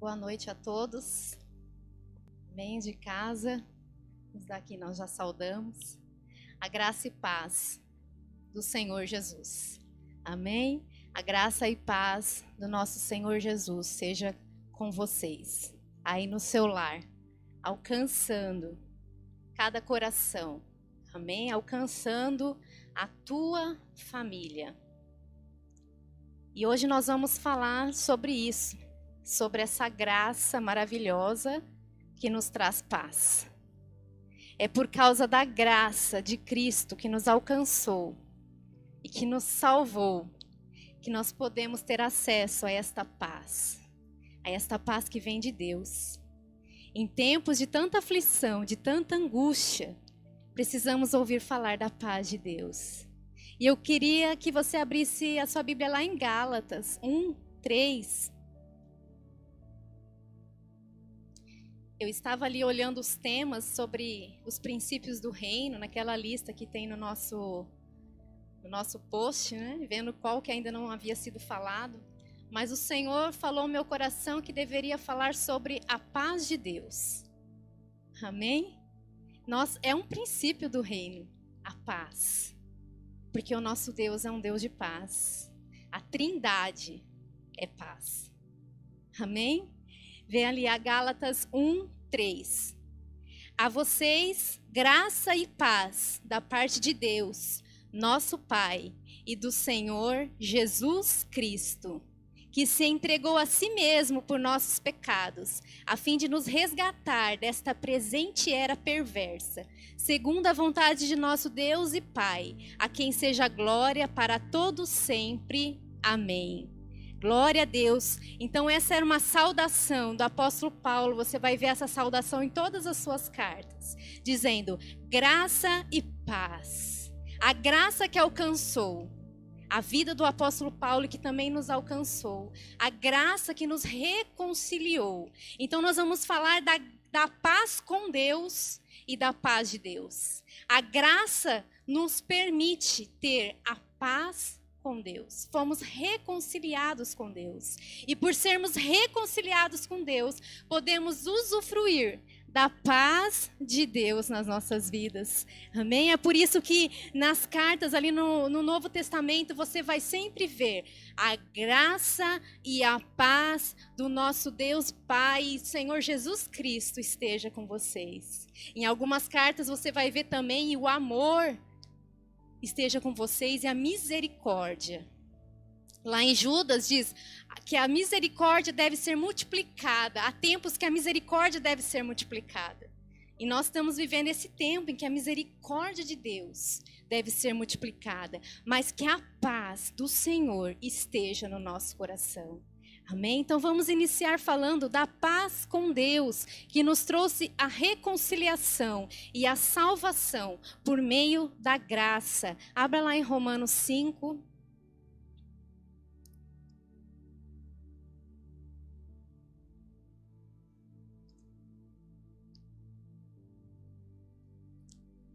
Boa noite a todos. Bem de casa, os daqui nós já saudamos. A graça e paz do Senhor Jesus. Amém? A graça e paz do nosso Senhor Jesus seja com vocês, aí no seu lar, alcançando cada coração. Amém? Alcançando a tua família. E hoje nós vamos falar sobre isso, sobre essa graça maravilhosa que nos traz paz. É por causa da graça de Cristo que nos alcançou e que nos salvou, que nós podemos ter acesso a esta paz que vem de Deus. Em tempos de tanta aflição, de tanta angústia, precisamos ouvir falar da paz de Deus. E eu queria que você abrisse a sua Bíblia lá em Gálatas 1:3. Eu estava ali olhando os temas sobre os princípios do reino, naquela lista que tem no nosso post, né? Vendo qual que ainda não havia sido falado. Mas o Senhor falou no meu coração que deveria falar sobre a paz de Deus. Amém? É um princípio do reino, a paz. Porque o nosso Deus é um Deus de paz. A Trindade é paz. Amém? Vem ali a Gálatas 1:3. A vocês, graça e paz da parte de Deus, nosso Pai, e do Senhor Jesus Cristo, que se entregou a si mesmo por nossos pecados, a fim de nos resgatar desta presente era perversa, segundo a vontade de nosso Deus e Pai, a quem seja glória para todos sempre. Amém. Glória a Deus. Então essa era uma saudação do apóstolo Paulo. Você vai ver essa saudação em todas as suas cartas, dizendo graça e paz. A graça que alcançou a vida do apóstolo Paulo, que também nos alcançou. A graça que nos reconciliou. Então nós vamos falar da paz com Deus e da paz de Deus. A graça nos permite ter a paz com Deus. Fomos reconciliados com Deus. E por sermos reconciliados com Deus, podemos usufruir da paz de Deus nas nossas vidas. Amém? É por isso que nas cartas ali no Novo Testamento você vai sempre ver a graça e a paz do nosso Deus Pai e Senhor Jesus Cristo esteja com vocês. Em algumas cartas você vai ver também o amor esteja com vocês e a misericórdia. Lá em Judas diz que a misericórdia deve ser multiplicada. Há tempos que a misericórdia deve ser multiplicada. E nós estamos vivendo esse tempo em que a misericórdia de Deus deve ser multiplicada. Mas que a paz do Senhor esteja no nosso coração. Amém? Então vamos iniciar falando da paz com Deus, que nos trouxe a reconciliação e a salvação por meio da graça. Abra lá em Romanos 5.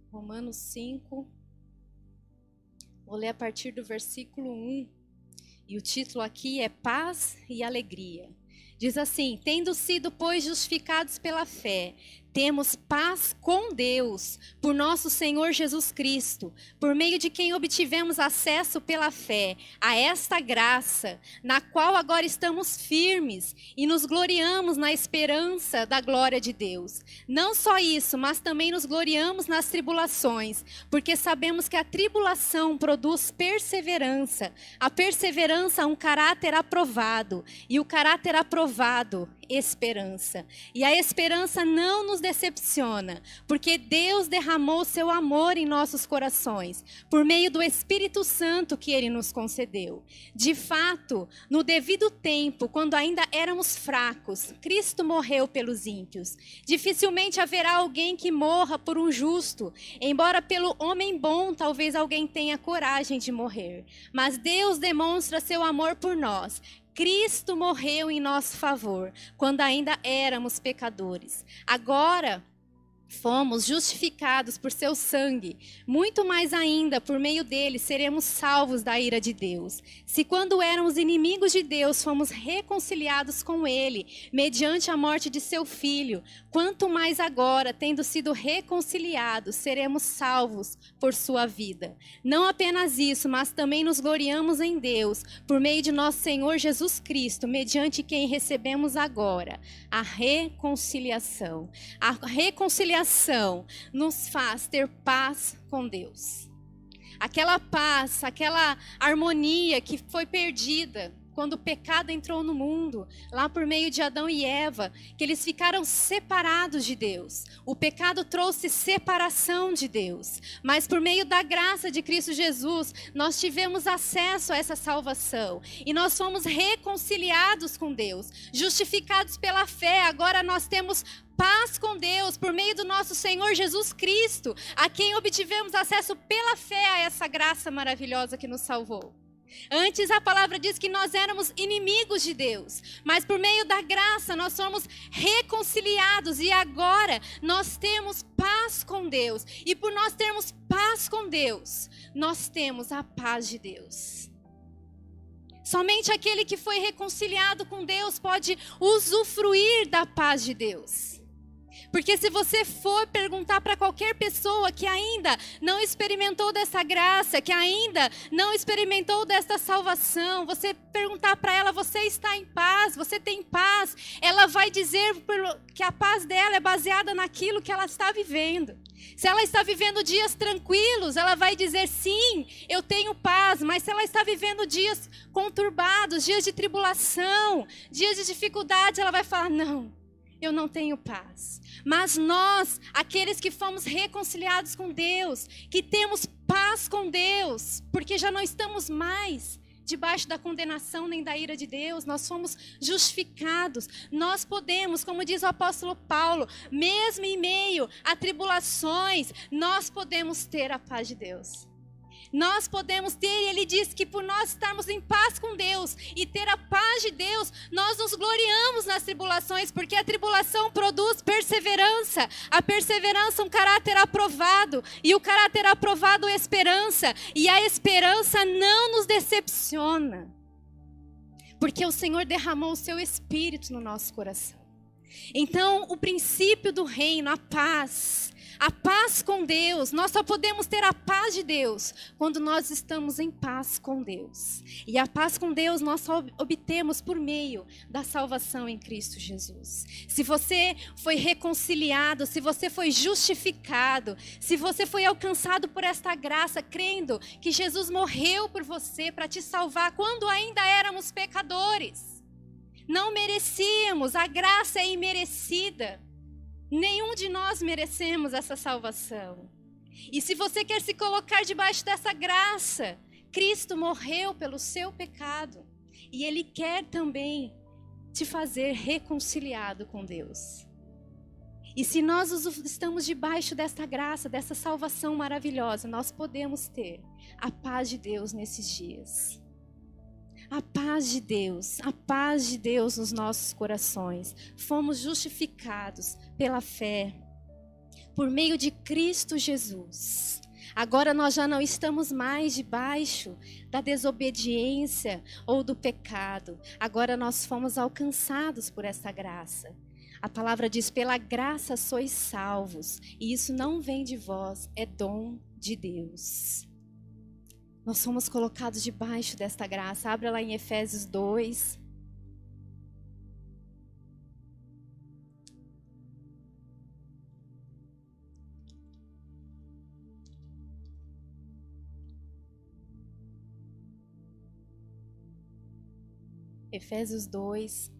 Romanos 5. Vou ler a partir do versículo 1. E o título aqui é Paz e Alegria. Diz assim: tendo sido, pois, justificados pela fé, temos paz com Deus, por nosso Senhor Jesus Cristo, por meio de quem obtivemos acesso pela fé a esta graça, na qual agora estamos firmes e nos gloriamos na esperança da glória de Deus. Não só isso, mas também nos gloriamos nas tribulações, porque sabemos que a tribulação produz perseverança, a perseverança um caráter aprovado, e o caráter aprovado, esperança. E a esperança não nos decepciona, porque Deus derramou seu amor em nossos corações, por meio do Espírito Santo que Ele nos concedeu. De fato, no devido tempo, quando ainda éramos fracos, Cristo morreu pelos ímpios. Dificilmente haverá alguém que morra por um justo, embora pelo homem bom talvez alguém tenha coragem de morrer. Mas Deus demonstra seu amor por nós. Cristo morreu em nosso favor, quando ainda éramos pecadores. Agora, fomos justificados por seu sangue, muito mais ainda, por meio dele, seremos salvos da ira de Deus. Se quando éramos inimigos de Deus, fomos reconciliados com ele, mediante a morte de seu filho, quanto mais agora, tendo sido reconciliados, seremos salvos por sua vida. Não apenas isso, mas também nos gloriamos em Deus, por meio de nosso Senhor Jesus Cristo, mediante quem recebemos agora a reconciliação. A reconciliação nos faz ter paz com Deus. Aquela paz, aquela harmonia que foi perdida quando o pecado entrou no mundo, lá por meio de Adão e Eva, que eles ficaram separados de Deus. O pecado trouxe separação de Deus, mas por meio da graça de Cristo Jesus, nós tivemos acesso a essa salvação, e nós fomos reconciliados com Deus, justificados pela fé. Agora nós temos paz com Deus por meio do nosso Senhor Jesus Cristo, a quem obtivemos acesso pela fé a essa graça maravilhosa que nos salvou. Antes a palavra diz que nós éramos inimigos de Deus, mas por meio da graça nós somos reconciliados, e agora nós temos paz com Deus. E por nós termos paz com Deus, nós temos a paz de Deus. Somente aquele que foi reconciliado com Deus pode usufruir da paz de Deus. Porque se você for perguntar para qualquer pessoa que ainda não experimentou dessa graça, que ainda não experimentou desta salvação, você perguntar para ela: você está em paz? Você tem paz? Ela vai dizer que a paz dela é baseada naquilo que ela está vivendo. Se ela está vivendo dias tranquilos, ela vai dizer: sim, eu tenho paz. Mas se ela está vivendo dias conturbados, dias de tribulação, dias de dificuldade, ela vai falar: não, eu não tenho paz. Mas nós, aqueles que fomos reconciliados com Deus, que temos paz com Deus, porque já não estamos mais debaixo da condenação nem da ira de Deus, nós fomos justificados. Nós podemos, como diz o apóstolo Paulo, mesmo em meio a tribulações, nós podemos ter a paz de Deus. Nós podemos ter, e ele diz que por nós estarmos em paz com Deus e ter a paz de Deus, nós nos gloriamos nas tribulações, porque a tribulação produz perseverança, a perseverança um caráter aprovado, e o caráter aprovado é esperança, e a esperança não nos decepciona, porque o Senhor derramou o seu Espírito no nosso coração. Então, o princípio do reino, a paz com Deus, nós só podemos ter a paz de Deus quando nós estamos em paz com Deus. E a paz com Deus nós só obtemos por meio da salvação em Cristo Jesus. Se você foi reconciliado, se você foi justificado, se você foi alcançado por esta graça, crendo que Jesus morreu por você para te salvar quando ainda éramos pecadores. Não merecíamos, a graça é imerecida. Nenhum de nós merecemos essa salvação. E se você quer se colocar debaixo dessa graça, Cristo morreu pelo seu pecado. E Ele quer também te fazer reconciliado com Deus. E se nós estamos debaixo desta graça, dessa salvação maravilhosa, nós podemos ter a paz de Deus nesses dias. A paz de Deus nos nossos corações. Fomos justificados pela fé, por meio de Cristo Jesus. Agora nós já não estamos mais debaixo da desobediência ou do pecado. Agora nós fomos alcançados por essa graça. A palavra diz: pela graça sois salvos. E isso não vem de vós, é dom de Deus. Nós somos colocados debaixo desta graça. Abra lá em Efésios 2. Efésios 2.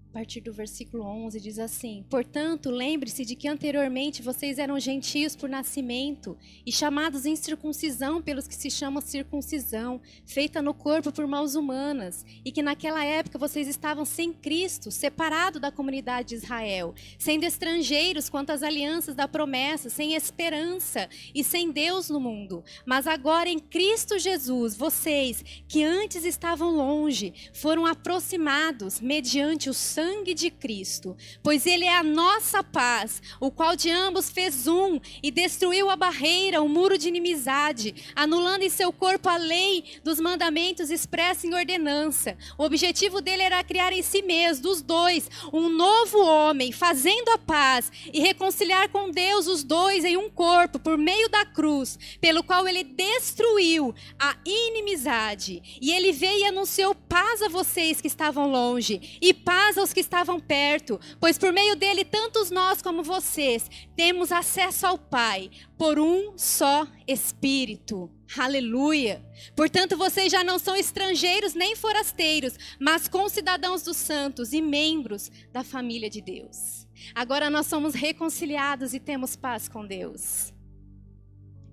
A partir do versículo 11, diz assim: portanto, lembre-se de que anteriormente vocês eram gentios por nascimento e chamados em circuncisão pelos que se chamam circuncisão, feita no corpo por mãos humanas, e que naquela época vocês estavam sem Cristo, separados da comunidade de Israel, sendo estrangeiros quanto às alianças da promessa, sem esperança e sem Deus no mundo. Mas agora em Cristo Jesus, vocês que antes estavam longe, foram aproximados mediante o sangue sangue de Cristo, pois ele é a nossa paz, o qual de ambos fez um e destruiu a barreira, o muro de inimizade, anulando em seu corpo a lei dos mandamentos expressa em ordenança. O objetivo dele era criar em si mesmo, dos dois, um novo homem, fazendo a paz e reconciliar com Deus os dois em um corpo, por meio da cruz, pelo qual ele destruiu a inimizade. E ele veio e anunciou paz a vocês que estavam longe e paz aos que estavam perto, pois por meio dele, tantos nós como vocês, temos acesso ao Pai por um só Espírito. Aleluia! Portanto, vocês já não são estrangeiros nem forasteiros, mas concidadãos dos santos e membros da família de Deus. Agora nós somos reconciliados e temos paz com Deus.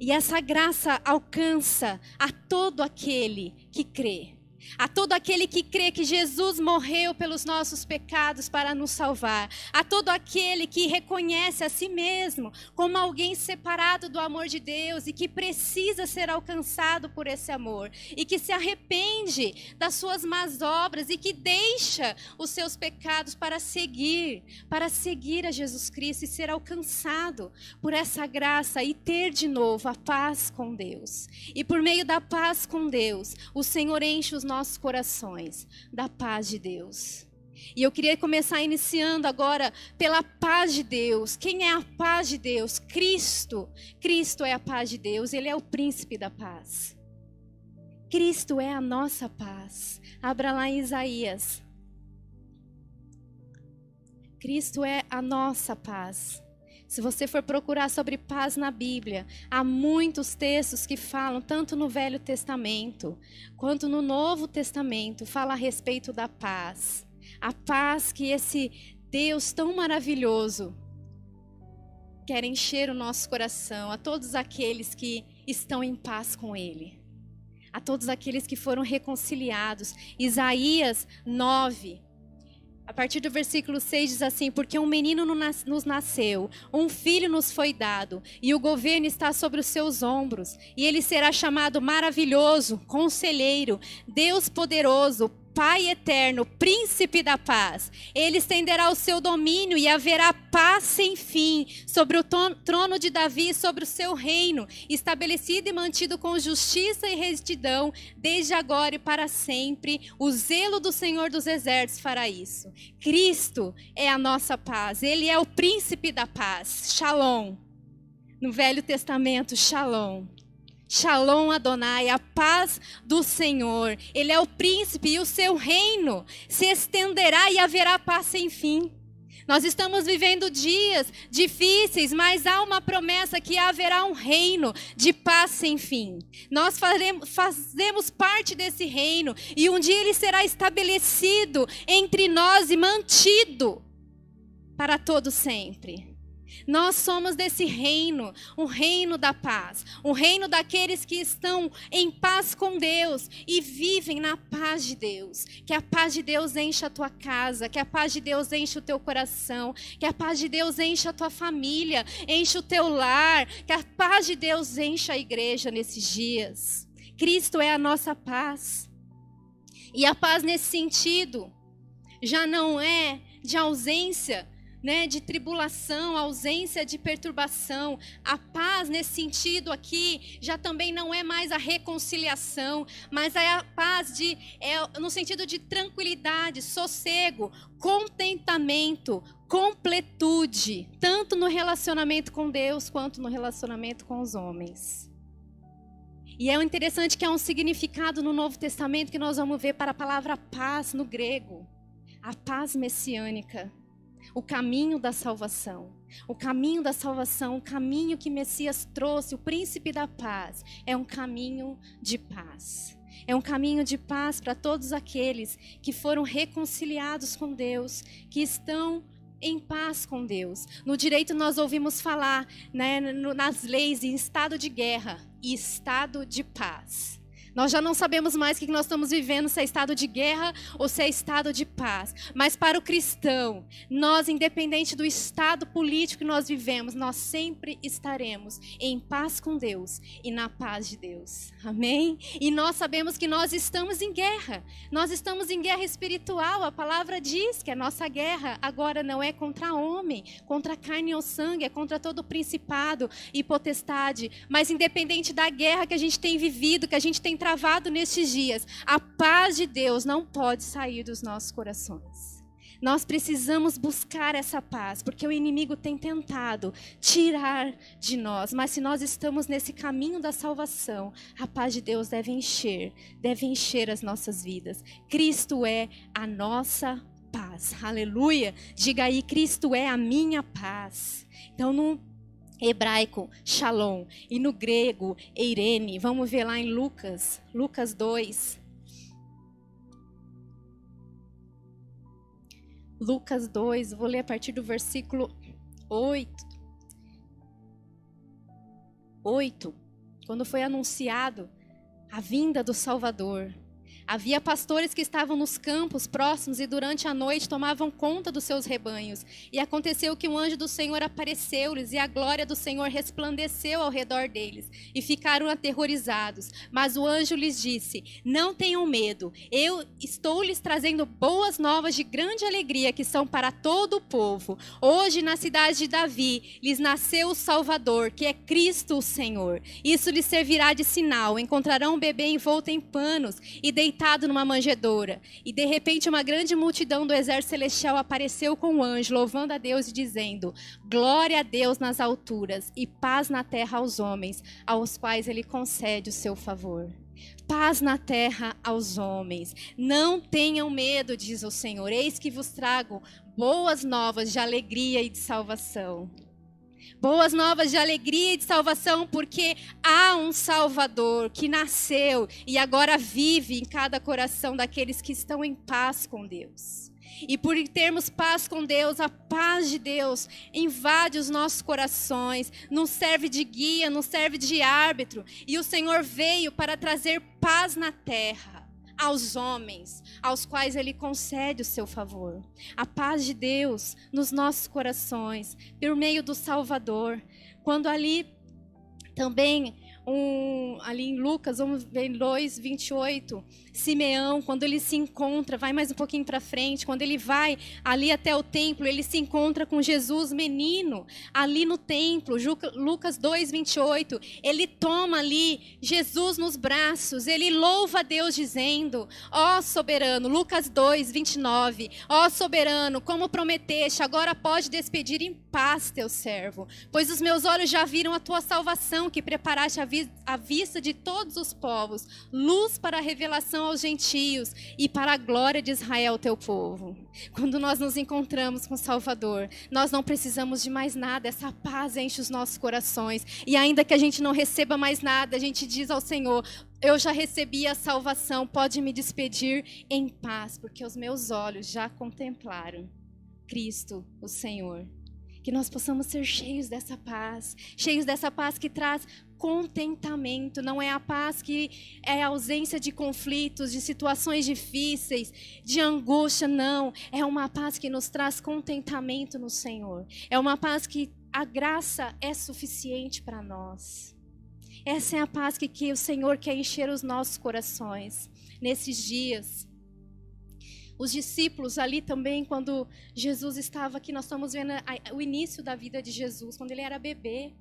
E essa graça alcança a todo aquele que crê. A todo aquele que crê que Jesus morreu pelos nossos pecados para nos salvar. A todo aquele que reconhece a si mesmo como alguém separado do amor de Deus e que precisa ser alcançado por esse amor. E que se arrepende das suas más obras e que deixa os seus pecados para seguir a Jesus Cristo e ser alcançado por essa graça e ter de novo a paz com Deus. E por meio da paz com Deus, o Senhor enche os nossos corações da paz de Deus. E eu queria começar iniciando agora pela paz de Deus. Quem é a paz de Deus? Cristo. Cristo é a paz de Deus, ele é o príncipe da paz. Cristo é a nossa paz. Abra lá em Isaías. Cristo é a nossa paz. Se você for procurar sobre paz na Bíblia, há muitos textos que falam, tanto no Velho Testamento, quanto no Novo Testamento, fala a respeito da paz. A paz que esse Deus tão maravilhoso quer encher o nosso coração, a todos aqueles que estão em paz com Ele. A todos aqueles que foram reconciliados. Isaías 9. A partir do versículo 6 diz assim: porque um menino nos nasceu, um filho nos foi dado, e o governo está sobre os seus ombros, e ele será chamado maravilhoso, conselheiro, Deus poderoso, Pai eterno, príncipe da paz. Ele estenderá o seu domínio e haverá paz sem fim sobre o trono de Davi e sobre o seu reino, estabelecido e mantido com justiça e retidão, desde agora e para sempre. O zelo do Senhor dos Exércitos fará isso. Cristo é a nossa paz. Ele é o príncipe da paz. Shalom. No Velho Testamento, Shalom. Shalom Adonai, a paz do Senhor. Ele é o príncipe e o seu reino se estenderá e haverá paz sem fim. Nós estamos vivendo dias difíceis, mas há uma promessa que haverá um reino de paz sem fim. Nós fazemos parte desse reino e um dia ele será estabelecido entre nós e mantido para todo sempre. Nós somos desse reino, um reino da paz, um reino daqueles que estão em paz com Deus e vivem na paz de Deus. Que a paz de Deus encha a tua casa, que a paz de Deus encha o teu coração, que a paz de Deus encha a tua família, encha o teu lar, que a paz de Deus encha a igreja nesses dias. Cristo é a nossa paz. E a paz nesse sentido já não é de ausência, de tribulação, ausência de perturbação. A paz nesse sentido aqui já também não é mais a reconciliação, mas é a paz no sentido de tranquilidade, sossego, contentamento, completude, tanto no relacionamento com Deus quanto no relacionamento com os homens. E é interessante que há um significado no Novo Testamento que nós vamos ver para a palavra paz no grego, a paz messiânica. O caminho da salvação. O caminho da salvação, o caminho que Messias trouxe, o príncipe da paz, é um caminho de paz. É um caminho de paz para todos aqueles que foram reconciliados com Deus, que estão em paz com Deus. No direito nós ouvimos falar, nas leis, em estado de guerra e estado de paz. Nós já não sabemos mais o que nós estamos vivendo, se é estado de guerra ou se é estado de paz. Mas para o cristão, nós, independente do estado político que nós vivemos, nós sempre estaremos em paz com Deus e na paz de Deus. Amém? E nós sabemos que nós estamos em guerra. Nós estamos em guerra espiritual. A palavra diz que a nossa guerra agora não é contra homem, contra carne ou sangue, é contra todo principado e potestade. Mas independente da guerra que a gente tem vivido, que a gente tem travado nestes dias, a paz de Deus não pode sair dos nossos corações. Nós precisamos buscar essa paz, porque o inimigo tem tentado tirar de nós. Mas se nós estamos nesse caminho da salvação, a paz de Deus deve encher as nossas vidas. Cristo é a nossa paz. Aleluia! Diga aí, Cristo é a minha paz. Então, no hebraico, shalom, e no grego, eirene. Vamos ver lá em Lucas 2. Lucas 2, vou ler a partir do versículo 8. Quando foi anunciado a vinda do Salvador, havia pastores que estavam nos campos próximos e durante a noite tomavam conta dos seus rebanhos. E aconteceu que um anjo do Senhor apareceu-lhes e a glória do Senhor resplandeceu ao redor deles. E ficaram aterrorizados. Mas o anjo lhes disse: não tenham medo, eu estou lhes trazendo boas novas de grande alegria que são para todo o povo. Hoje na cidade de Davi lhes nasceu o Salvador, que é Cristo o Senhor. Isso lhes servirá de sinal. Encontrarão um bebê envolto em panos e deitado numa manjedoura. E de repente uma grande multidão do exército celestial apareceu com o anjo, louvando a Deus e dizendo: glória a Deus nas alturas e paz na terra aos homens, aos quais ele concede o seu favor. Paz na terra aos homens. Não tenham medo, diz o Senhor. Eis que vos trago boas novas de alegria e de salvação. Boas novas de alegria e de salvação, porque há um Salvador que nasceu e agora vive em cada coração daqueles que estão em paz com Deus. E por termos paz com Deus, a paz de Deus invade os nossos corações, nos serve de guia, nos serve de árbitro. E o Senhor veio para trazer paz na terra aos homens, aos quais ele concede o seu favor. A paz de Deus nos nossos corações, por meio do Salvador. Quando ali também, ali em Lucas, vamos ver 2:28, Simeão, quando ele se encontra, vai mais um pouquinho para frente, quando ele vai ali até o templo, ele se encontra com Jesus menino, ali no templo. Lucas 2:28, ele toma ali Jesus nos braços, ele louva a Deus dizendo: ó soberano, Lucas 2:29, ó soberano, como prometeste, agora pode despedir em paz teu servo, pois os meus olhos já viram a tua salvação, que preparaste à vista de todos os povos, luz para a revelação aos gentios e para a glória de Israel, teu povo. Quando nós nos encontramos com o Salvador, nós não precisamos de mais nada, essa paz enche os nossos corações. E ainda que a gente não receba mais nada, a gente diz ao Senhor: eu já recebi a salvação, pode me despedir em paz, porque os meus olhos já contemplaram Cristo, o Senhor. Que nós possamos ser cheios dessa paz que traz contentamento. Não é a paz que é a ausência de conflitos, de situações difíceis, de angústia, não. É uma paz que nos traz contentamento no Senhor. É uma paz que a graça é suficiente para nós. Essa é a paz que o Senhor quer encher os nossos corações nesses dias. Os discípulos ali também, quando Jesus estava aqui, nós estamos vendo o início da vida de Jesus, quando ele era bebê.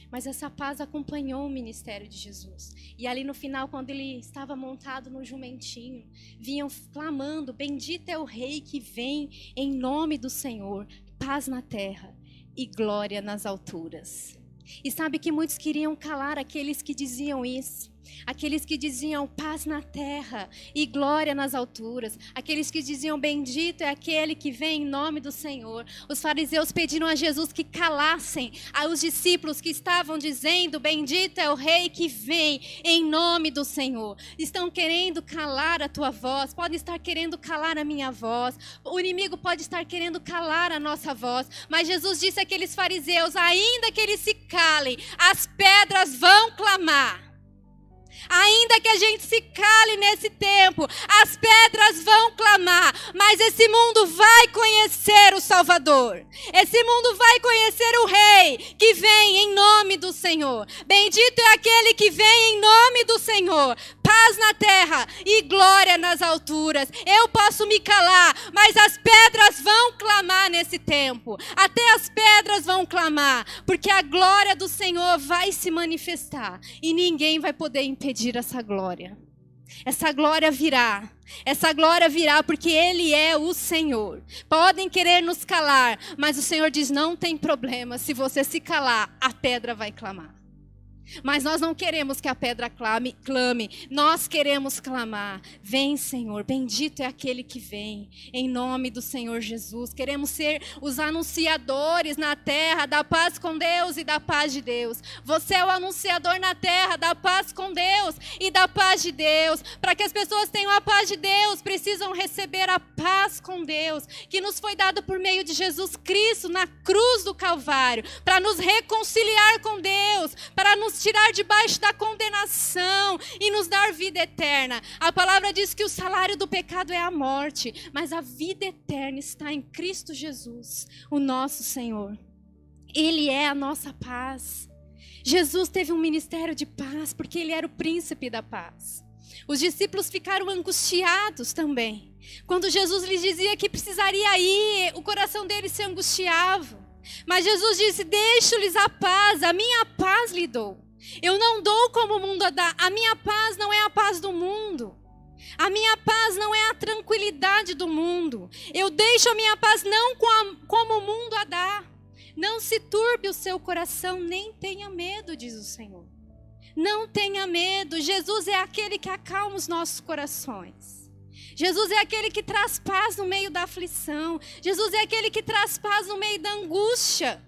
Mas essa paz acompanhou o ministério de Jesus. E ali no final, quando ele estava montado no jumentinho, vinham clamando: bendito é o rei que vem em nome do Senhor, paz na terra e glória nas alturas. E sabe que muitos queriam calar aqueles que diziam isso. Aqueles que diziam paz na terra e glória nas alturas. Aqueles que diziam bendito é aquele que vem em nome do Senhor. Os fariseus pediram a Jesus que calassem aos discípulos que estavam dizendo: bendito é o rei que vem em nome do Senhor. Estão querendo calar a tua voz, podem estar querendo calar a minha voz. O inimigo pode estar querendo calar a nossa voz. Mas Jesus disse àqueles fariseus: ainda que eles se calem, as pedras vão clamar. Ainda que a gente se cale nesse tempo, as pedras vão clamar, mas esse mundo vai conhecer o Salvador. Esse mundo vai conhecer o Rei que vem em nome do Senhor. Bendito é aquele que vem em nome do Senhor. Paz na terra e glória nas alturas. Eu posso me calar, mas as pedras vão clamar nesse tempo. Até as pedras vão clamar, porque a glória do Senhor vai se manifestar e ninguém vai poder impedir essa glória. Essa glória virá. Essa glória virá porque Ele é o Senhor. Podem querer nos calar, mas o Senhor diz: não tem problema, se você se calar, a pedra vai clamar. Mas nós não queremos que a pedra clame, nós queremos clamar: vem, Senhor, bendito é aquele que vem, em nome do Senhor Jesus. Queremos ser os anunciadores na terra da paz com Deus e da paz de Deus. Você é o anunciador na terra da paz com Deus e da paz de Deus. Para que as pessoas tenham a paz de Deus, precisam receber a paz com Deus, que nos foi dado por meio de Jesus Cristo na cruz do Calvário, para nos reconciliar com Deus, para nos tirar debaixo da condenação e nos dar vida eterna. A palavra diz que o salário do pecado é a morte, mas a vida eterna está em Cristo Jesus, o nosso Senhor. Ele é a nossa paz. Jesus teve um ministério de paz porque Ele era o príncipe da paz. Os discípulos ficaram angustiados também. Quando Jesus lhes dizia que precisaria ir, o coração deles se angustiava. Mas Jesus disse: deixo-lhes a paz, a minha paz lhe dou. Eu não dou como o mundo dá. A minha paz não é a paz do mundo. A minha paz não é a tranquilidade do mundo. Eu deixo a minha paz não como o mundo a dá. Não se turbe o seu coração, nem tenha medo, diz o Senhor. Não tenha medo. Jesus é aquele que acalma os nossos corações. Jesus é aquele que traz paz no meio da aflição. Jesus é aquele que traz paz no meio da angústia.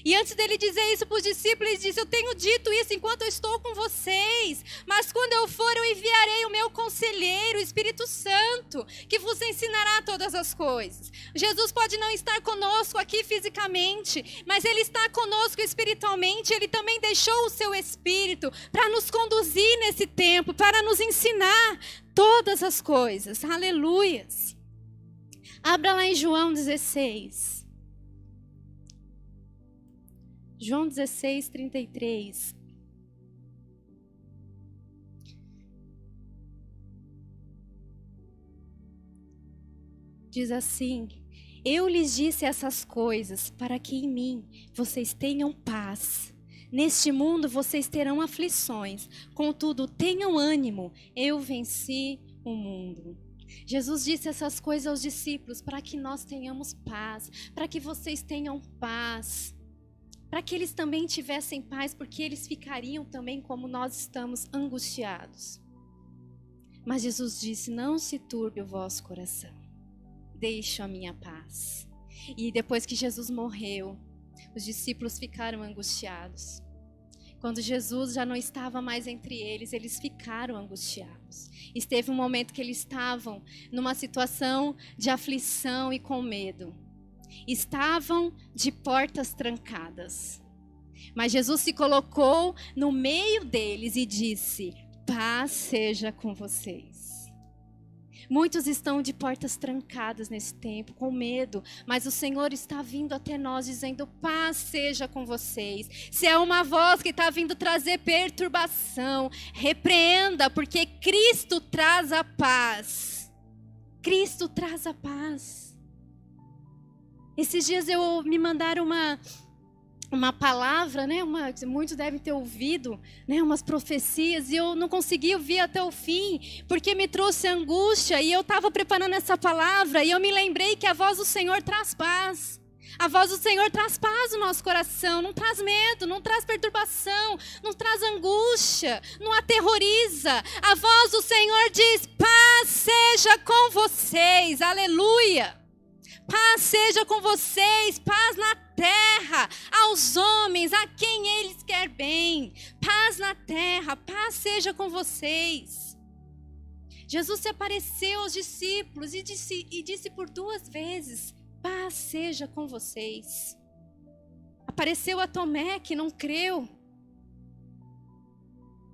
E antes dele dizer isso para os discípulos, ele disse: eu tenho dito isso enquanto eu estou com vocês, mas quando eu for eu enviarei o meu conselheiro, o Espírito Santo, que vos ensinará todas as coisas. Jesus pode não estar conosco aqui fisicamente, mas Ele está conosco espiritualmente. Ele também deixou o seu Espírito para nos conduzir nesse tempo, para nos ensinar todas as coisas. Aleluias. Abra lá em João 16. João 16, 33. Diz assim: eu lhes disse essas coisas para que em mim vocês tenham paz. Neste mundo vocês terão aflições, contudo tenham ânimo, eu venci o mundo. Jesus disse essas coisas aos discípulos para que nós tenhamos paz, para que vocês tenham paz. Para que eles também tivessem paz, porque eles ficariam também como nós estamos, angustiados. Mas Jesus disse: não se turbe o vosso coração, deixo a minha paz. E depois que Jesus morreu, os discípulos ficaram angustiados. Quando Jesus já não estava mais entre eles, eles ficaram angustiados. Esteve um momento que eles estavam numa situação de aflição e com medo. Estavam de portas trancadas. Mas Jesus se colocou no meio deles e disse: paz seja com vocês. Muitos estão de portas trancadas nesse tempo, com medo, mas o Senhor está vindo até nós dizendo: paz seja com vocês. Se é uma voz que está vindo trazer perturbação, repreenda, porque Cristo traz a paz. Cristo traz a paz. Esses dias me mandaram uma palavra, né? Muitos devem ter ouvido, né? Umas profecias, e eu não consegui ouvir até o fim, porque me trouxe angústia, e eu estava preparando essa palavra, e eu me lembrei que a voz do Senhor traz paz. A voz do Senhor traz paz no nosso coração, não traz medo, não traz perturbação, não traz angústia, não aterroriza. A voz do Senhor diz: paz seja com vocês, aleluia. Paz seja com vocês, paz na terra, aos homens, a quem eles quer bem. Paz na terra, paz seja com vocês. Jesus se apareceu aos discípulos e disse por 2 vezes: paz seja com vocês. Apareceu a Tomé, que não creu.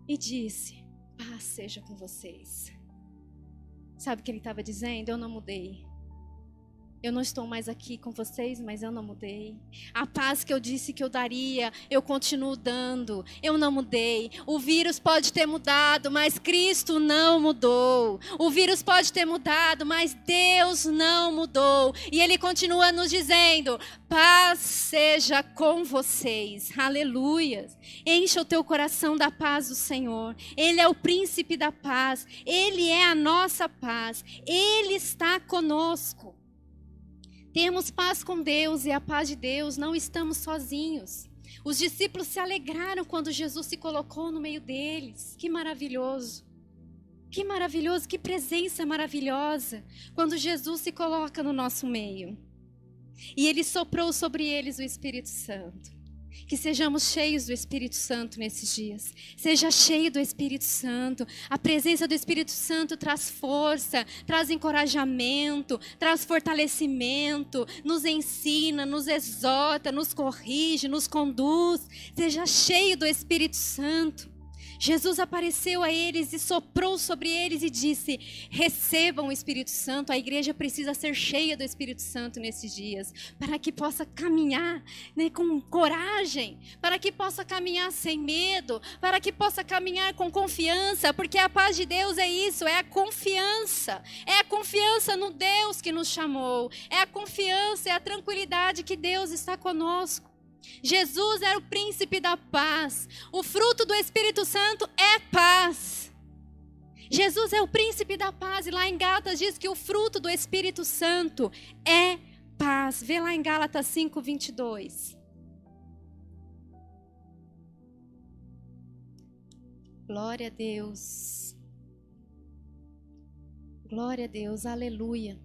e disse: paz seja com vocês. Sabe o que ele estava dizendo? Eu não mudei. Eu não estou mais aqui com vocês, mas eu não mudei. A paz que eu disse que eu daria, eu continuo dando. Eu não mudei. O vírus pode ter mudado, mas Cristo não mudou. O vírus pode ter mudado, mas Deus não mudou. E Ele continua nos dizendo: paz seja com vocês. Aleluia. Encha o teu coração da paz do Senhor. Ele é o príncipe da paz. Ele é a nossa paz. Ele está conosco. Temos paz com Deus e a paz de Deus, não estamos sozinhos. Os discípulos se alegraram quando Jesus se colocou no meio deles. Que maravilhoso! Que maravilhoso, que presença maravilhosa quando Jesus se coloca no nosso meio. E Ele soprou sobre eles o Espírito Santo. Que sejamos cheios do Espírito Santo nesses dias. Seja cheio do Espírito Santo. A presença do Espírito Santo traz força, traz encorajamento, traz fortalecimento, nos ensina, nos exorta, nos corrige, nos conduz. Seja cheio do Espírito Santo. Jesus apareceu a eles e soprou sobre eles e disse: recebam o Espírito Santo. A igreja precisa ser cheia do Espírito Santo nesses dias, para que possa caminhar, né, com coragem, para que possa caminhar sem medo, para que possa caminhar com confiança, porque a paz de Deus é isso, é a confiança no Deus que nos chamou, é a confiança, é a tranquilidade que Deus está conosco. Jesus é o príncipe da paz. O fruto do Espírito Santo é paz. Jesus é o príncipe da paz. E lá em Gálatas diz que o fruto do Espírito Santo é paz. Vê lá em Gálatas 5:22. Glória a Deus. Glória a Deus. Aleluia.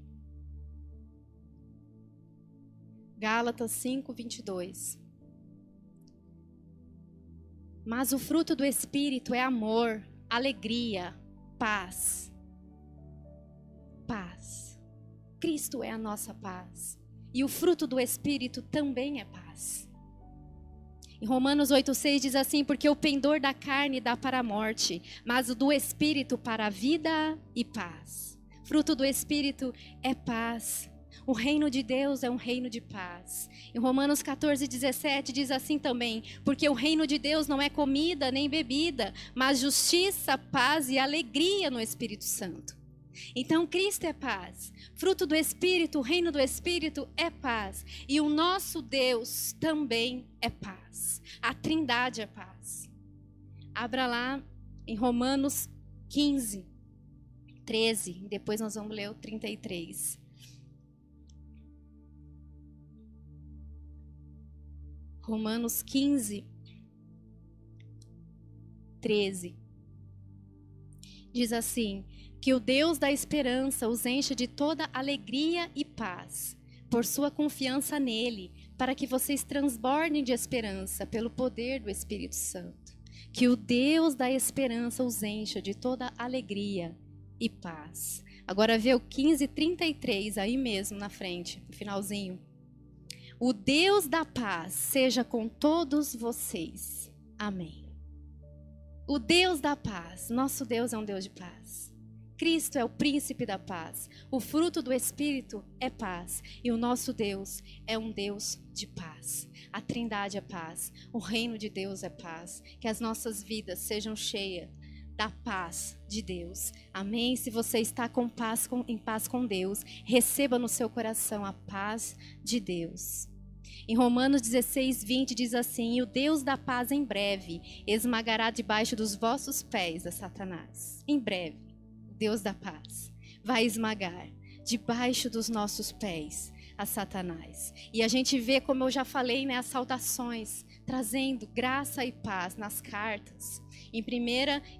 Gálatas 5:22. Mas o fruto do Espírito é amor, alegria, paz. Paz. Cristo é a nossa paz. E o fruto do Espírito também é paz. Em Romanos 8:6 diz assim: porque o pendor da carne dá para a morte, mas o do Espírito para a vida e paz. Fruto do Espírito é paz. O reino de Deus é um reino de paz. Em Romanos 14:17 diz assim também: porque o reino de Deus não é comida nem bebida, mas justiça, paz e alegria no Espírito Santo. Então Cristo é paz. Fruto do Espírito, o reino do Espírito é paz. E o nosso Deus também é paz. A Trindade é paz. Abra lá em Romanos 15:13. Depois nós vamos ler o 33. Romanos 15:13. Diz assim: que o Deus da esperança os encha de toda alegria e paz, por sua confiança nele, para que vocês transbordem de esperança pelo poder do Espírito Santo. Que o Deus da esperança os encha de toda alegria e paz. Agora vê o 15:33 aí mesmo na frente, no finalzinho. O Deus da paz seja com todos vocês. Amém. O Deus da paz, nosso Deus é um Deus de paz. Cristo é o príncipe da paz. O fruto do Espírito é paz. E o nosso Deus é um Deus de paz. A Trindade é paz. O reino de Deus é paz. Que as nossas vidas sejam cheias da paz de Deus. Amém? Se você está em paz com Deus, receba no seu coração a paz de Deus. Em Romanos 16:20 diz assim: e o Deus da paz em breve esmagará debaixo dos vossos pés a Satanás. Em breve, o Deus da paz vai esmagar debaixo dos nossos pés a Satanás. E a gente vê, como eu já falei, né, as saudações trazendo graça e paz nas cartas. Em 1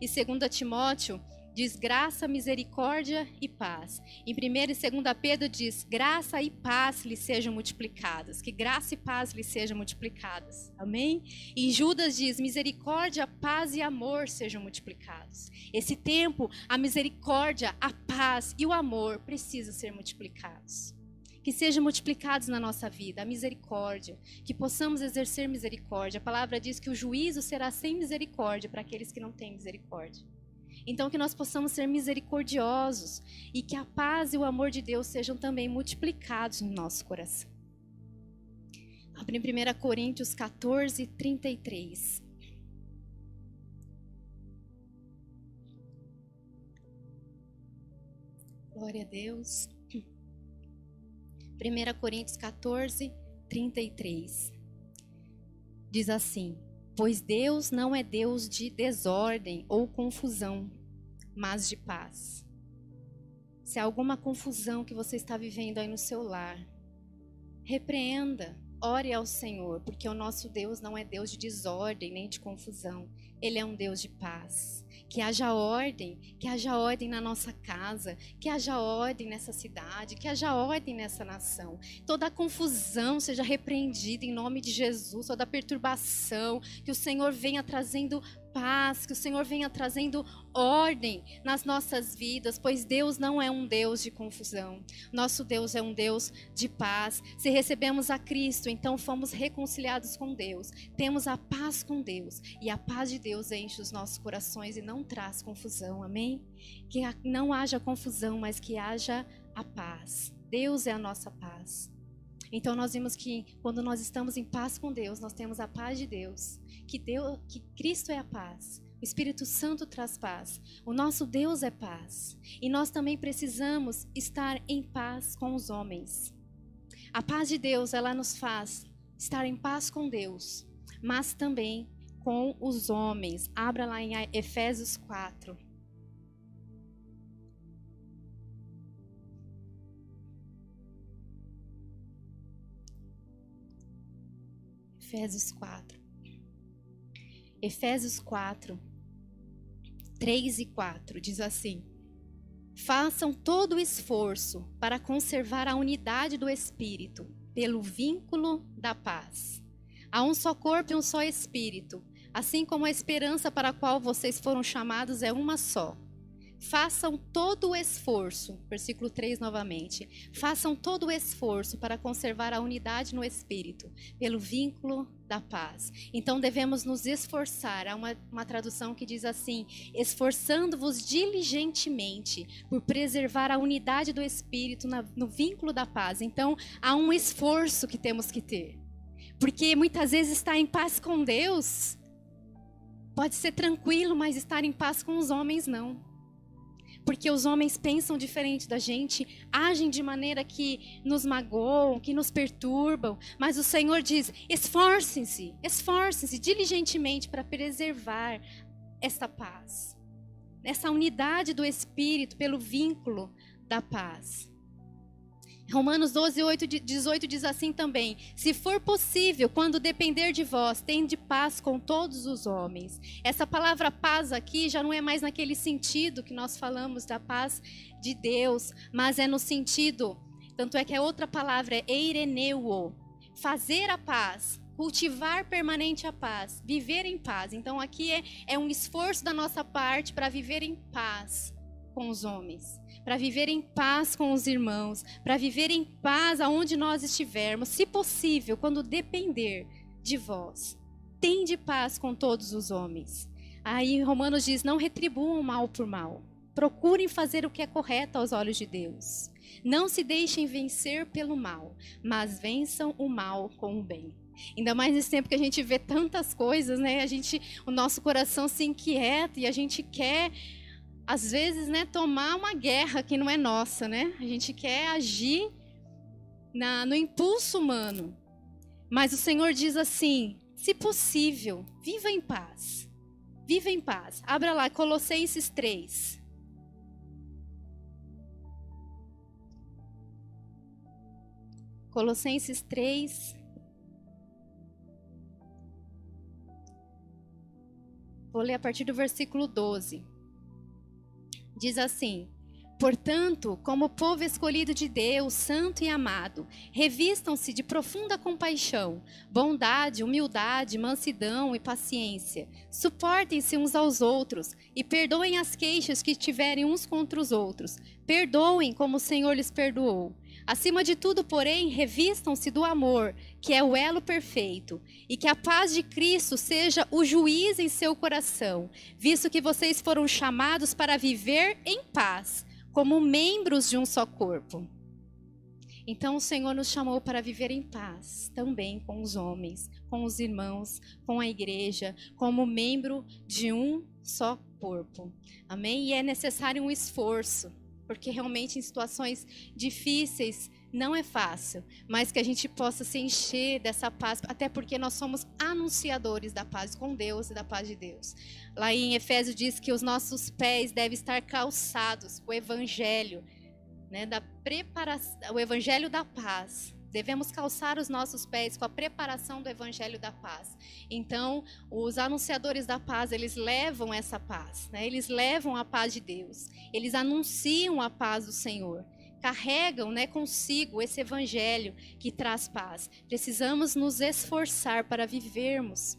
e 2 Timóteo diz graça, misericórdia e paz. Em 1 e 2 Pedro diz graça e paz lhe sejam multiplicadas. Que graça e paz lhe sejam multiplicadas. Amém? E em Judas diz misericórdia, paz e amor sejam multiplicados. Esse tempo, a misericórdia, a paz e o amor precisam ser multiplicados. que sejam multiplicados na nossa vida, a misericórdia, que possamos exercer misericórdia. A palavra diz que o juízo será sem misericórdia para aqueles que não têm misericórdia. Então, que nós possamos ser misericordiosos e que a paz e o amor de Deus sejam também multiplicados no nosso coração. Abre em 1 Coríntios 14, 33. Glória a Deus. 1 Coríntios 14, 33. Diz assim: pois Deus não é Deus de desordem ou confusão, mas de paz. Se há alguma confusão que você está vivendo aí no seu lar, repreenda, ore ao Senhor, porque o nosso Deus não é Deus de desordem nem de confusão. Ele é um Deus de paz. Que haja ordem na nossa casa, que haja ordem nessa cidade, que haja ordem nessa nação. Toda a confusão seja repreendida em nome de Jesus, toda a perturbação, que o Senhor venha trazendo paz, que o Senhor venha trazendo ordem nas nossas vidas, pois Deus não é um Deus de confusão. Nosso Deus é um Deus de paz. Se recebemos a Cristo, então fomos reconciliados com Deus. Temos a paz com Deus. E a paz de Deus enche os nossos corações e não traz confusão. Amém? Que não haja confusão, mas que haja a paz. Deus é a nossa paz. Então nós vimos que quando nós estamos em paz com Deus, nós temos a paz de Deus. Que Cristo é a paz. O Espírito Santo traz paz. O nosso Deus é paz. E nós também precisamos estar em paz com os homens. A paz de Deus, ela nos faz estar em paz com Deus, mas também com os homens. Abra lá em Efésios 4. Efésios 4. Efésios 4, 3 e 4 diz assim: façam todo o esforço para conservar a unidade do Espírito, pelo vínculo da paz. Há um só corpo e um só Espírito, assim como a esperança para a qual vocês foram chamados é uma só. Façam todo o esforço, versículo 3 novamente, façam todo o esforço para conservar a unidade no Espírito, pelo vínculo da paz. Então devemos nos esforçar. Há uma tradução que diz assim: esforçando-vos diligentemente por preservar a unidade do Espírito no vínculo da paz. Então há um esforço que temos que ter, porque muitas vezes estar em paz com Deus pode ser tranquilo, mas estar em paz com os homens não. Porque os homens pensam diferente da gente, agem de maneira que nos magoam, que nos perturbam. Mas o Senhor diz: esforcem-se diligentemente para preservar essa paz, essa unidade do Espírito pelo vínculo da paz. Romanos 12, 18 diz assim também: se for possível, quando depender de vós, tende paz com todos os homens. Essa palavra paz aqui já não é mais naquele sentido que nós falamos da paz de Deus, mas é no sentido, tanto é que a outra palavra é eireneuo, fazer a paz, cultivar permanente a paz, viver em paz. Então aqui é um esforço da nossa parte para viver em paz com os homens, para viver em paz com os irmãos, para viver em paz aonde nós estivermos, se possível, quando depender de vós. Tende paz com todos os homens. Aí Romanos diz: não retribuam mal por mal. Procurem fazer o que é correto aos olhos de Deus. Não se deixem vencer pelo mal, mas vençam o mal com o bem. Ainda mais nesse tempo que a gente vê tantas coisas, né? O nosso coração se inquieta e a gente quer, às vezes, né, tomar uma guerra que não é nossa, né? A gente quer agir no impulso humano. Mas o Senhor diz assim: se possível, viva em paz. Viva em paz. Abra lá, Colossenses 3. Colossenses 3. Vou ler a partir do versículo 12. Diz assim: Portanto, como povo escolhido de Deus, santo e amado, revistam-se de profunda compaixão, bondade, humildade, mansidão e paciência. Suportem-se uns aos outros e perdoem as queixas que tiverem uns contra os outros. Perdoem como o Senhor lhes perdoou. Acima de tudo, porém, revistam-se do amor, que é o elo perfeito, e que a paz de Cristo seja o juiz em seu coração, visto que vocês foram chamados para viver em paz, como membros de um só corpo. Então o Senhor nos chamou para viver em paz, também com os homens, com os irmãos, com a igreja, como membro de um só corpo. Amém? E é necessário um esforço, porque realmente em situações difíceis não é fácil, mas que a gente possa se encher dessa paz, até porque nós somos anunciadores da paz com Deus e da paz de Deus. Lá em Efésios diz que os nossos pés devem estar calçados com o evangelho, né, o evangelho da paz. Devemos calçar os nossos pés com a preparação do evangelho da paz. Então, os anunciadores da paz, eles levam essa paz, né? Eles levam a paz de Deus. Eles anunciam a paz do Senhor. Carregam, né, consigo esse evangelho que traz paz. Precisamos nos esforçar para vivermos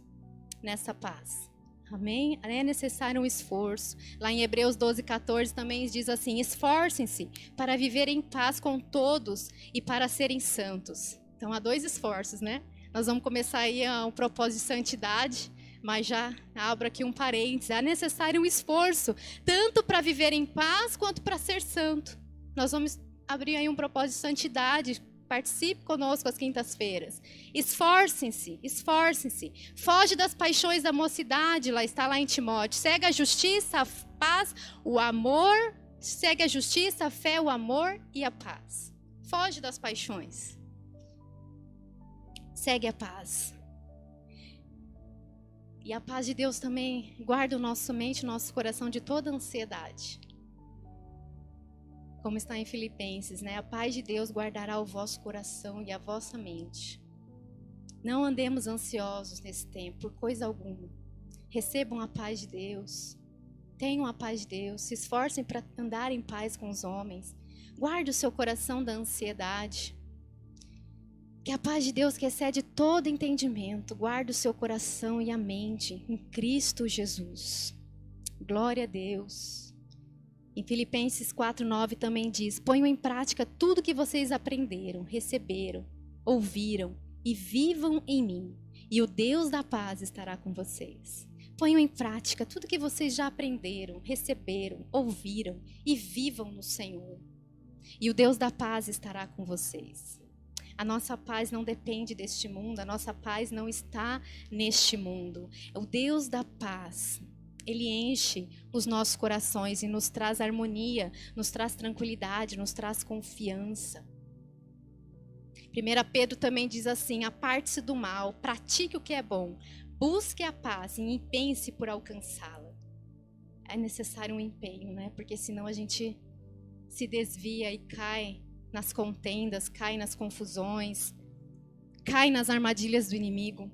nessa paz. Amém? É necessário um esforço. Lá em Hebreus 12:14 também diz assim: esforcem-se para viver em paz com todos e para serem santos. Então há dois esforços, né? Nós vamos começar aí um propósito de santidade, mas já abro aqui um parênteses. É necessário um esforço, tanto para viver em paz quanto para ser santo. Nós vamos abrir aí um propósito de santidade. Participe conosco às quintas-feiras. Esforcem-se, esforcem-se. Foge das paixões da mocidade, está lá em Timóteo. Segue a justiça, a paz, o amor. Segue a justiça, a fé, o amor e a paz. Foge das paixões. Segue a paz. E a paz de Deus também guarda o nosso mente, o nosso coração de toda ansiedade. Como está em Filipenses, né? A paz de Deus guardará o vosso coração e a vossa mente. Não andemos ansiosos nesse tempo, por coisa alguma. Recebam a paz de Deus. Tenham a paz de Deus. Se esforcem para andar em paz com os homens. Guarde o seu coração da ansiedade. Que a paz de Deus, que excede todo entendimento, guarde o seu coração e a mente em Cristo Jesus. Glória a Deus. Em Filipenses 4:9 também diz: ponham em prática tudo que vocês aprenderam, receberam, ouviram e vivam em mim, e o Deus da paz estará com vocês. Ponham em prática tudo que vocês já aprenderam, receberam, ouviram e vivam no Senhor, e o Deus da paz estará com vocês. A nossa paz não depende deste mundo, a nossa paz não está neste mundo. O Deus da paz, Ele enche os nossos corações e nos traz harmonia, nos traz tranquilidade, nos traz confiança. 1 Pedro também diz assim: aparte-se do mal, pratique o que é bom, busque a paz e empenhe-se por alcançá-la. É necessário um empenho, né? Porque senão a gente se desvia e cai nas contendas, cai nas confusões, cai nas armadilhas do inimigo.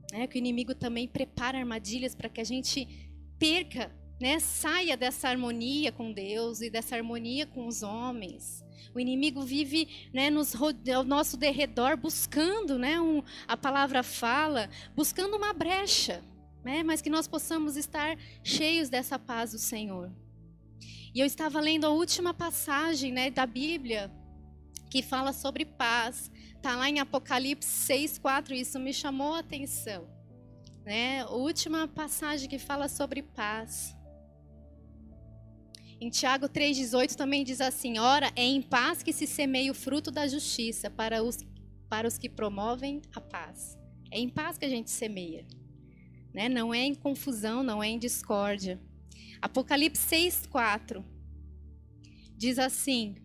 Né? Que o inimigo também prepara armadilhas para que a gente perca, né? Saia dessa harmonia com Deus e dessa harmonia com os homens. O inimigo vive, né, ao nosso derredor buscando, né, a palavra fala, buscando uma brecha, né, mas que nós possamos estar cheios dessa paz do Senhor. E eu estava lendo a última passagem, né, da Bíblia que fala sobre paz. Está lá em Apocalipse 6:4, isso me chamou a atenção. Né? A última passagem que fala sobre paz. Em Tiago 3:18 também diz assim: ora, é em paz que se semeia o fruto da justiça para os que promovem a paz. É em paz que a gente semeia. Né? Não é em confusão, não é em discórdia. Apocalipse 6:4 diz assim: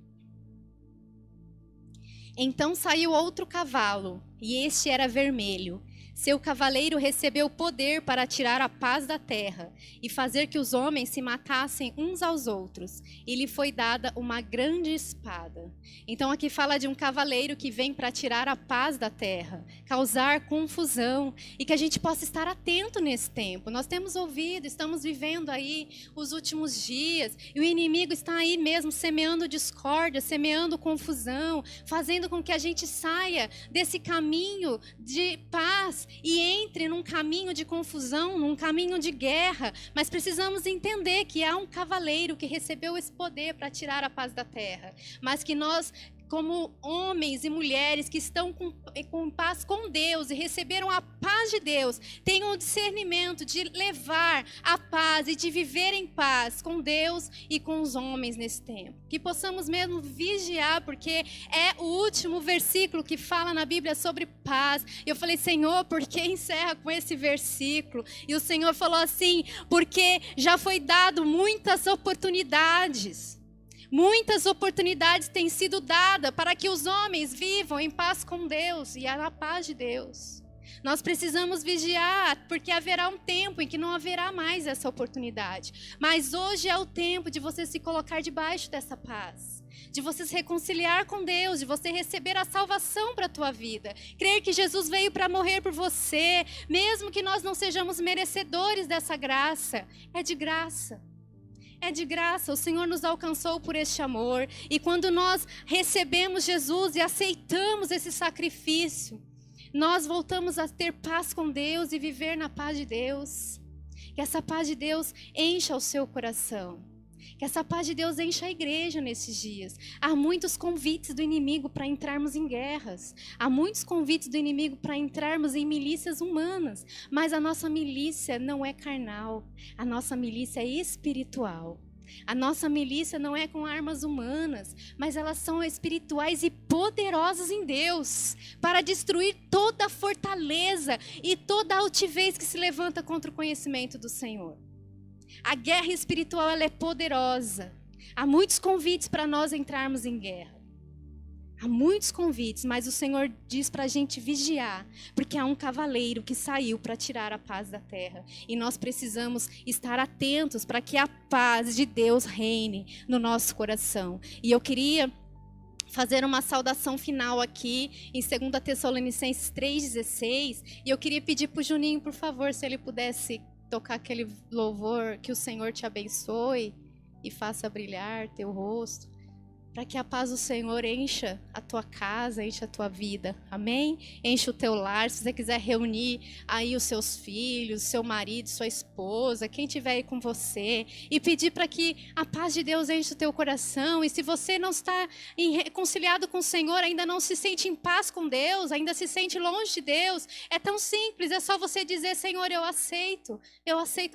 então saiu outro cavalo, e este era vermelho. Seu cavaleiro recebeu poder para tirar a paz da terra e fazer que os homens se matassem uns aos outros. E lhe foi dada uma grande espada. Então aqui fala de um cavaleiro que vem para tirar a paz da terra, causar confusão, e que a gente possa estar atento nesse tempo. Nós temos ouvido, estamos vivendo aí os últimos dias, e o inimigo está aí mesmo semeando discórdia, semeando confusão, fazendo com que a gente saia desse caminho de paz e entre num caminho de confusão, num caminho de guerra. Mas precisamos entender que há um cavaleiro que recebeu esse poder para tirar a paz da terra, mas que nós, como homens e mulheres que estão com paz com Deus e receberam a paz de Deus, tenham o discernimento de levar a paz e de viver em paz com Deus e com os homens nesse tempo. Que possamos mesmo vigiar, porque é o último versículo que fala na Bíblia sobre paz. Eu falei, Senhor, por que encerra com esse versículo? E o Senhor falou assim, porque já foi dado muitas oportunidades. Muitas oportunidades têm sido dadas para que os homens vivam em paz com Deus e na paz de Deus. Nós precisamos vigiar, porque haverá um tempo em que não haverá mais essa oportunidade. Mas hoje é o tempo de você se colocar debaixo dessa paz, de você se reconciliar com Deus, de você receber a salvação para a tua vida. Crer que Jesus veio para morrer por você, mesmo que nós não sejamos merecedores dessa graça. É de graça. É de graça, o Senhor nos alcançou por este amor. E quando nós recebemos Jesus e aceitamos esse sacrifício, nós voltamos a ter paz com Deus e viver na paz de Deus. Que essa paz de Deus encha o seu coração. Que essa paz de Deus encha a igreja nesses dias. Há muitos convites do inimigo para entrarmos em guerras. Há muitos convites do inimigo para entrarmos em milícias humanas. Mas a nossa milícia não é carnal. A nossa milícia é espiritual. A nossa milícia não é com armas humanas, mas elas são espirituais e poderosas em Deus, para destruir toda a fortaleza e toda a altivez que se levanta contra o conhecimento do Senhor. A guerra espiritual, ela é poderosa. Há muitos convites para nós entrarmos em guerra. Há muitos convites, mas o Senhor diz para a gente vigiar, porque há um cavaleiro que saiu para tirar a paz da terra. E nós precisamos estar atentos para que a paz de Deus reine no nosso coração. E eu queria fazer uma saudação final aqui em 2 Tessalonicenses 3,16. E eu queria pedir para o Juninho, por favor, se ele pudesse tocar aquele louvor, que o Senhor te abençoe e faça brilhar teu rosto, para que a paz do Senhor encha a tua casa, encha a tua vida, amém? Enche o teu lar. Se você quiser reunir aí os seus filhos, seu marido, sua esposa, quem estiver aí com você, e pedir para que a paz de Deus enche o teu coração. E se você não está reconciliado com o Senhor, ainda não se sente em paz com Deus, ainda se sente longe de Deus, é tão simples, é só você dizer, Senhor, eu aceito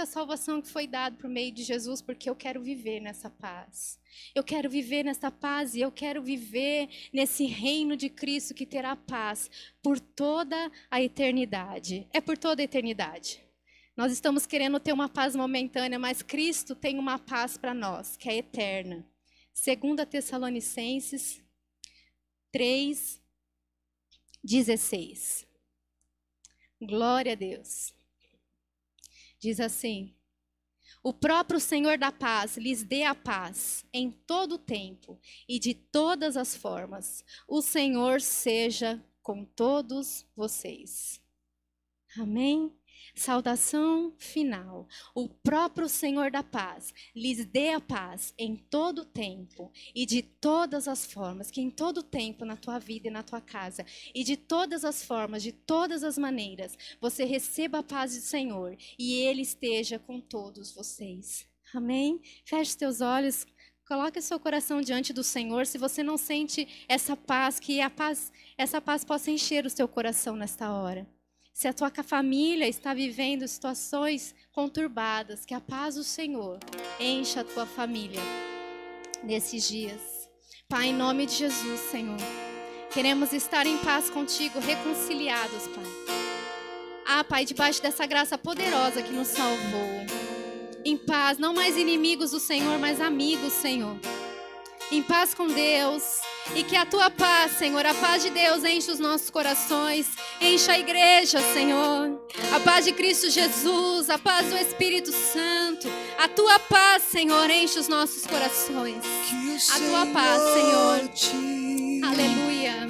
a salvação que foi dada por meio de Jesus, porque eu quero viver nessa paz. Eu quero viver nessa paz e eu quero viver nesse reino de Cristo que terá paz por toda a eternidade. É por toda a eternidade. Nós estamos querendo ter uma paz momentânea, mas Cristo tem uma paz para nós, que é eterna. 2 Tessalonicenses 3:16. Glória a Deus. Diz assim: o próprio Senhor da paz lhes dê a paz em todo o tempo e de todas as formas. O Senhor seja com todos vocês. Amém? Saudação final. O próprio Senhor da paz lhes dê a paz em todo o tempo e de todas as formas, que em todo o tempo na tua vida e na tua casa, e de todas as formas, de todas as maneiras, você receba a paz do Senhor e Ele esteja com todos vocês. Amém? Feche teus olhos. Coloque o seu coração diante do Senhor. Se você não sente essa paz, que essa paz possa encher o seu coração nesta hora. Se a tua família está vivendo situações conturbadas, que a paz do Senhor encha a tua família nesses dias. Pai, em nome de Jesus, Senhor, queremos estar em paz contigo, reconciliados, Pai. Pai, debaixo dessa graça poderosa que nos salvou. Em paz, não mais inimigos do Senhor, mas amigos, Senhor. Em paz com Deus, E que a tua paz, Senhor, a paz de Deus enche os nossos corações, enche a igreja, Senhor. A paz de Cristo Jesus, a paz do Espírito Santo, a tua paz, Senhor, enche os nossos corações. A tua paz, Senhor. Aleluia.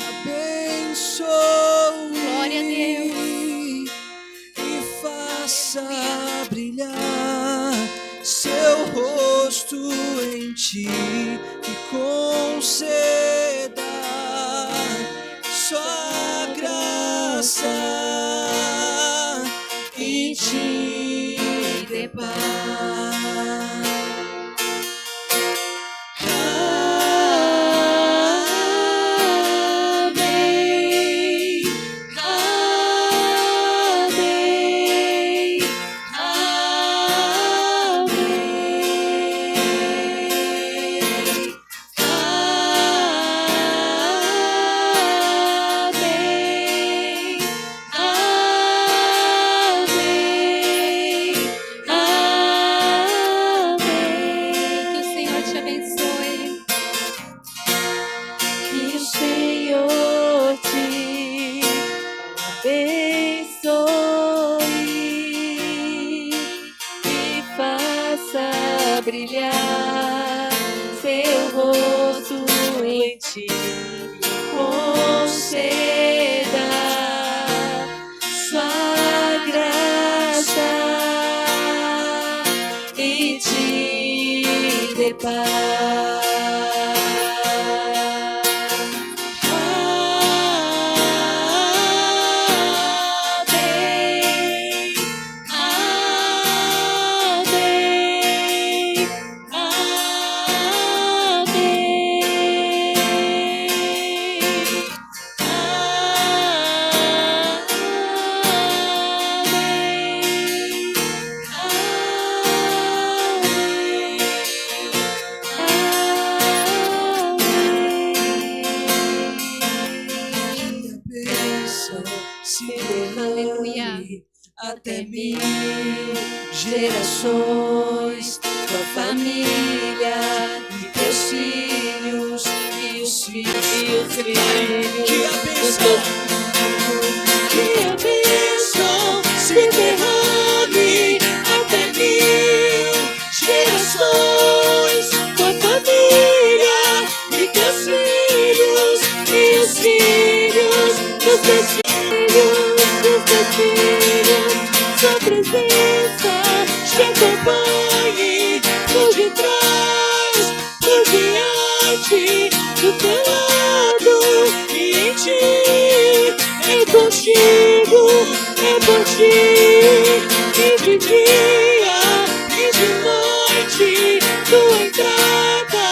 Glória a Deus. E faça brilhar seu rosto em ti e conceda sua graça e te dê paz. Brilhar seu rosto em ti, conceda sua graça e te dê paz. Até 1000 gerações, tua família e teus filhos e os filhos e os filhos. Que a bênção se derrame até 1000 gerações, tua família e teus filhos e os filhos dos teus filhos, dos teus filhos. Sua presença te acompanhe por detrás, por diante, do teu lado e em ti. É contigo, e de dia e de noite, tua entrada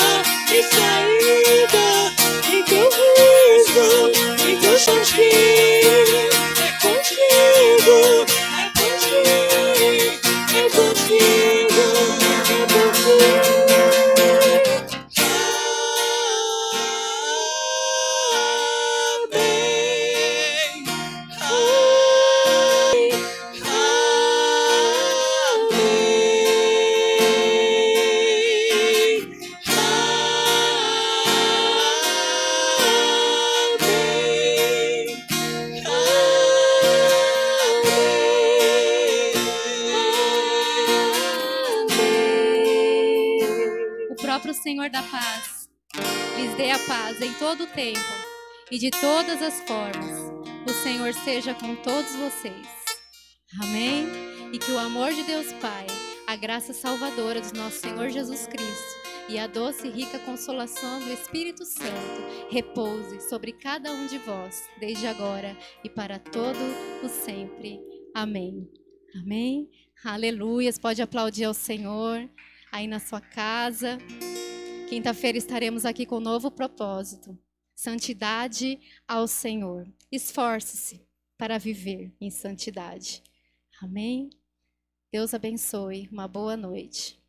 e saída, e teu riso, e teu chantilly. É contigo. Senhor da paz lhes dê a paz em todo o tempo e de todas as formas. O Senhor seja com todos vocês. Amém? E que o amor de Deus Pai, a graça salvadora do nosso Senhor Jesus Cristo e a doce e rica consolação do Espírito Santo repouse sobre cada um de vós, desde agora e para todo o sempre. Amém. Amém? Aleluias. Pode aplaudir ao Senhor aí na sua casa. Quinta-feira estaremos aqui com um novo propósito. Santidade ao Senhor. Esforce-se para viver em santidade. Amém? Deus abençoe. Uma boa noite.